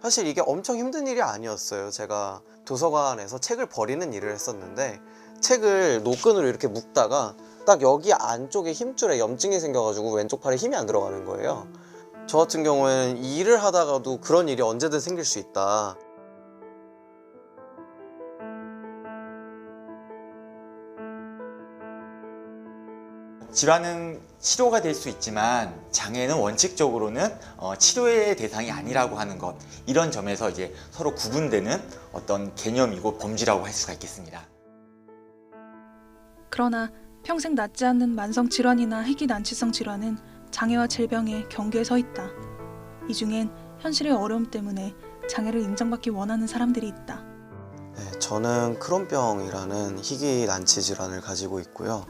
사실 이게 엄청 힘든 일이 아니었어요. 제가 도서관에서 책을 버리는 일을 했었는데 책을 노끈으로 이렇게 묶다가 딱 여기 안쪽에 힘줄에 염증이 생겨가지고 왼쪽 팔에 힘이 안 들어가는 거예요. 저 같은 경우에는 일을 하다가도 그런 일이 언제든 생길 수 있다. 질환은 치료가 될 수 있지만 장애는 원칙적으로는 치료의 대상이 아니라고 하는 것, 이런 점에서 이제 서로 구분되는 어떤 개념이고 범주라고 할 수가 있겠습니다. 그러나 평생 낫지 않는 만성 질환이나 희귀난치성 질환은 장애와 질병의 경계에 서 있다. 이 중엔 현실의 어려움 때문에 장애를 인정받기 원하는 사람들이 있다. 네, 저는 크론병이라는 희귀난치 질환을 가지고 있고요.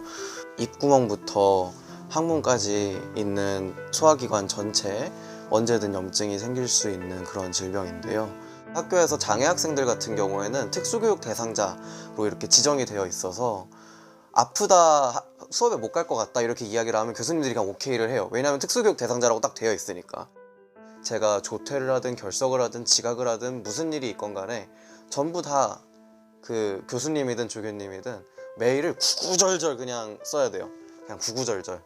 입구멍부터 항문까지 있는 소화기관 전체에 언제든 염증이 생길 수 있는 그런 질병인데요. 학교에서 장애 학생들 같은 경우에는 특수교육 대상자로 이렇게 지정이 되어 있어서 아프다, 수업에 못 갈 것 같다 이렇게 이야기를 하면 교수님들이 그냥 오케이를 해요. 왜냐하면 특수교육 대상자라고 딱 되어 있으니까. 제가 조퇴를 하든 결석을 하든 지각을 하든 무슨 일이 있건 간에 전부 다 그 교수님이든 조교님이든 메일을 구구절절 그냥 써야 돼요. 그냥 구구절절.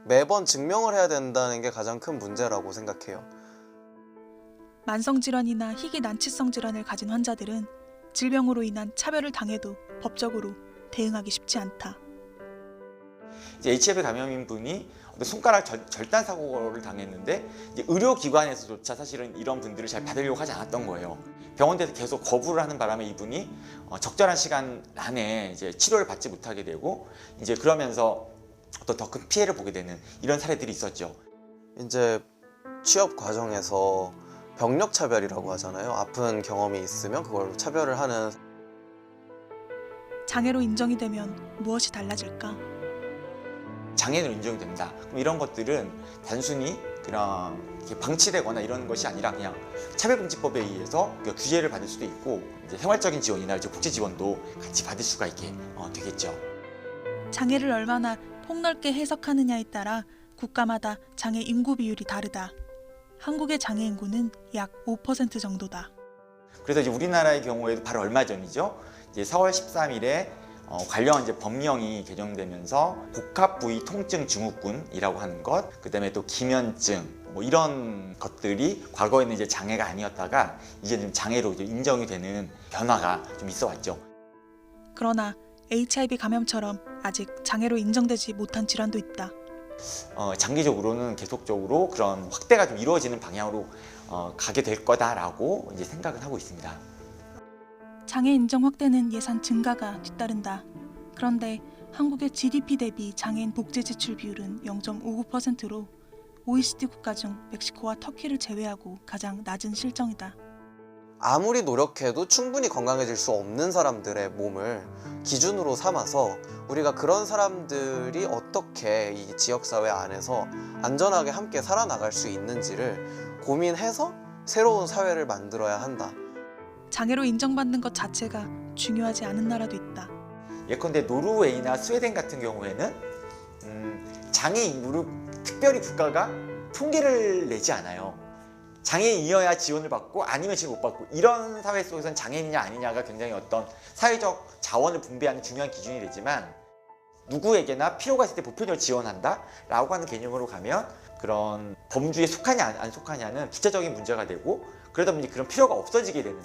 매번 증명을 해야 된다는 게 가장 큰 문제라고 생각해요. 만성 질환이나 희귀난치성 질환을 가진 환자들은 질병으로 인한 차별을 당해도 법적으로 대응하기 쉽지 않다. 이제 HIV 감염인 분이 손가락 절단 사고를 당했는데 이제 의료기관에서조차 사실은 이런 분들을 잘 받으려고 하지 않았던 거예요. 병원에서 계속 거부를 하는 바람에 이분이 적절한 시간 안에 이제 치료를 받지 못하게 되고 이제 그러면서 어떤 더 큰 피해를 보게 되는 이런 사례들이 있었죠. 이제 취업 과정에서 병력 차별이라고 하잖아요. 아픈 경험이 있으면 그걸 차별을 하는. 장애로 인정이 되면 무엇이 달라질까? 장애로 인정이 된다. 그럼 이런 것들은 단순히 그냥 이렇게 방치되거나 이런 것이 아니라 그냥 차별금지법에 의해서 규제를 받을 수도 있고 이제 생활적인 지원이나 이제 복지 지원도 같이 받을 수가 있게 되겠죠. 장애를 얼마나 폭넓게 해석하느냐에 따라 국가마다 장애 인구 비율이 다르다. 한국의 장애 인구는 약 5% 정도다. 그래서 이제 우리나라의 경우에도 바로 얼마 전이죠. 이제 4월 13일에 관련 이제 법령이 개정되면서 복합부위 통증 증후군이라고 하는 것, 그다음에 또 기면증 뭐 이런 것들이 과거에는 이제 장애가 아니었다가 이제 좀 장애로 이제 인정이 되는 변화가 좀 있어 왔죠. 그러나 HIV 감염처럼 아직 장애로 인정되지 못한 질환도 있다. 장기적으로는 계속적으로 그런 확대가 좀 이루어지는 방향으로 가게 될 거다라고 이제 생각은 하고 있습니다. 장애 인정 확대는 예산 증가가 뒤따른다. 그런데 한국의 GDP 대비 장애인 복지 지출 비율은 0.59%로 OECD 국가 중 멕시코와 터키를 제외하고 가장 낮은 실정이다. 아무리 노력해도 충분히 건강해질 수 없는 사람들의 몸을 기준으로 삼아서 우리가 그런 사람들이 어떻게 이 지역사회 안에서 안전하게 함께 살아나갈 수 있는지를 고민해서 새로운 사회를 만들어야 한다. 장애로 인정받는 것 자체가 중요하지 않은 나라도 있다. 예컨대 노르웨이나 스웨덴 같은 경우에는 장애 인구를 특별히 국가가 통계를 내지 않아요. 장애인이어야 지원을 받고 아니면 지원 못 받고, 이런 사회 속에서는 장애인이냐 아니냐가 굉장히 어떤 사회적 자원을 분배하는 중요한 기준이 되지만 누구에게나 필요가 있을 때 보편적으로 지원한다 라고 하는 개념으로 가면 그런 범주에 속하냐 안 속하냐는 구체적인 문제가 되고, 그러다 보니 그런 필요가 없어지게 되는